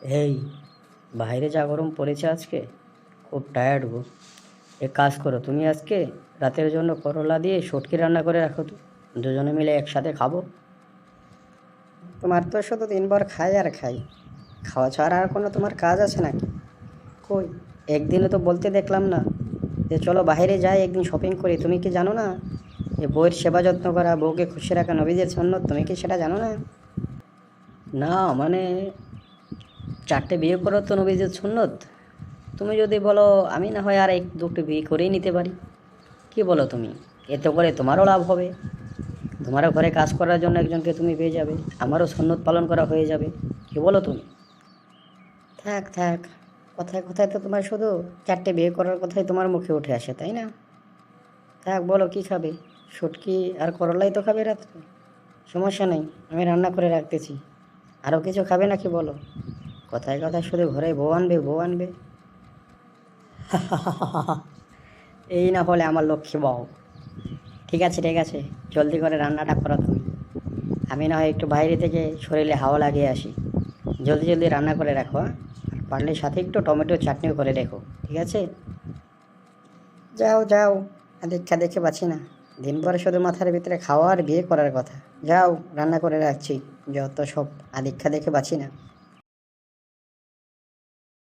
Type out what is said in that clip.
এই বাইরে যা গরম পড়েছে আজকে, খুব টায়ার্ড গো। এক কাজ করো, তুমি আজকে রাতের জন্য করলা দিয়ে শুটকি রান্না করে রাখো তো, দুজনে মিলে একসাথে খাবো। তোমার তো শুধু দিনভর খাই আর খাই, খাওয়া ছাড়া আর কোনো তোমার কাজ আছে নাকি? কই, একদিনও তো বলতে দেখলাম না যে চলো বাইরে যাই একদিন শপিং করি। তুমি কি জানো না যে বউয়ের সেবা যত্ন করা, বউকে খুশি রাখা নবীদের সুন্নত? তুমি কি সেটা জানো না? না মানে, চারটে বিয়ে করো তো নবীদের সুন্নত। তুমি যদি বলো আমি না হয় আর এক দুটো বিয়ে করেই নিতে পারি, কি বলো তুমি? এতে করে তোমারও লাভ হবে, তোমারও ঘরে কাজ করার জন্য একজনকে তুমি পেয়ে যাবে, আমারও সুন্নত পালন করা হয়ে যাবে। কি বলো তুমি? থাক থাক, কথায় কথায় তো তোমার শুধু চারটে বিয়ে করার কথাই তোমার মুখে উঠে আসে, তাই না? থাক, বলো কি খাবে? শুটকি আর করলাই তো খাবে রাত্রে, সমস্যা নেই, আমি রান্না করে রাখতেছি। আরও কিছু খাবে নাকি বলো? কথায় কথায় শুধু ঘরে বউ আনবে বউ আনবে। এই না হলে আমার লক্ষ্মী বউ। ঠিক আছে ঠিক আছে, জলদি করে রান্নাটা করো তুমি। আমি না হয় একটু বাইরে থেকে শরীরে হাওয়া লাগিয়ে আসি। জলদি জলদি রান্না করে রাখো, হ্যাঁ? আর পারলে সাথে একটু টমেটো চাটনিও করে রেখো, ঠিক আছে? যাও যাও, দীক্ষা দেখে পাচ্ছি না, দিন পরে শুধু মাথার ভিতরে খাওয়া আর বিয়ে করার কথা। যাও, রান্না করে রাখছি, যত সব আদীক্ষা দেখে পাচ্ছি না।